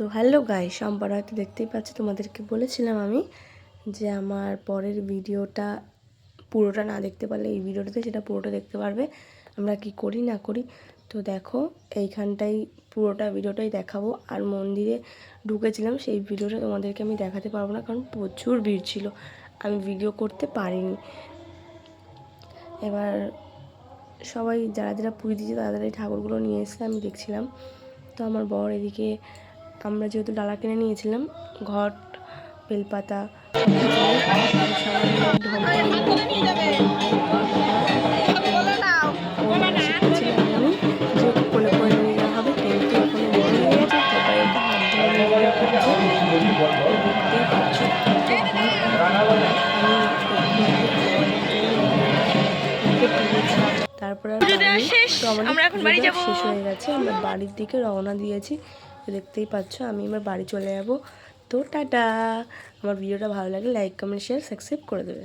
তো hello guys, সম্পর্ক হয়তো দেখতেই পাচ্ছি। তোমাদেরকে বলেছিলাম আমি যে আমার পরের ভিডিওটা পুরোটা না দেখতে পারলে এই ভিডিওটাতে সেটা পুরোটা দেখতে পারবে, আমরা কি করি না করি। তো দেখো এইখানটাই পুরোটা ভিডিওটাই দেখাবো। আর মন্দিরে ঢুকেছিলাম সেই ভিডিওটা তোমাদেরকে আমি দেখাতে পারবো না, কারণ প্রচুর ভিড় ছিল, আমি ভিডিও করতে পারিনি। এবার সবাই যারা যারা পুজো দিয়েছে তারা এই ঠাকুরগুলো নিয়ে এসে আমি দেখছিলাম। তো আমার বর এদিকে, আমরা যেহেতু ডালা কিনে নিয়েছিলাম, ঘট, বেলপাতা কোলে করে নিয়ে যাওয়া হবে, কিন্তু ওখানে বড় হয়ে গেছে সবাই একটা হাত ধরে নিয়ে তারপরে আমরা এখন বাড়ি যাব। শেষ হয়ে গেছে, আমরা বাড়ির দিকে রওনা দিয়েছি। দেখতেই পাচ্ছ আমি এবার বাড়ি চলে যাব। তো টাটা। আমার ভিডিওটা ভালো লাগে লাইক কমেন্ট শেয়ার সাবস্ক্রাইব করে দেবে।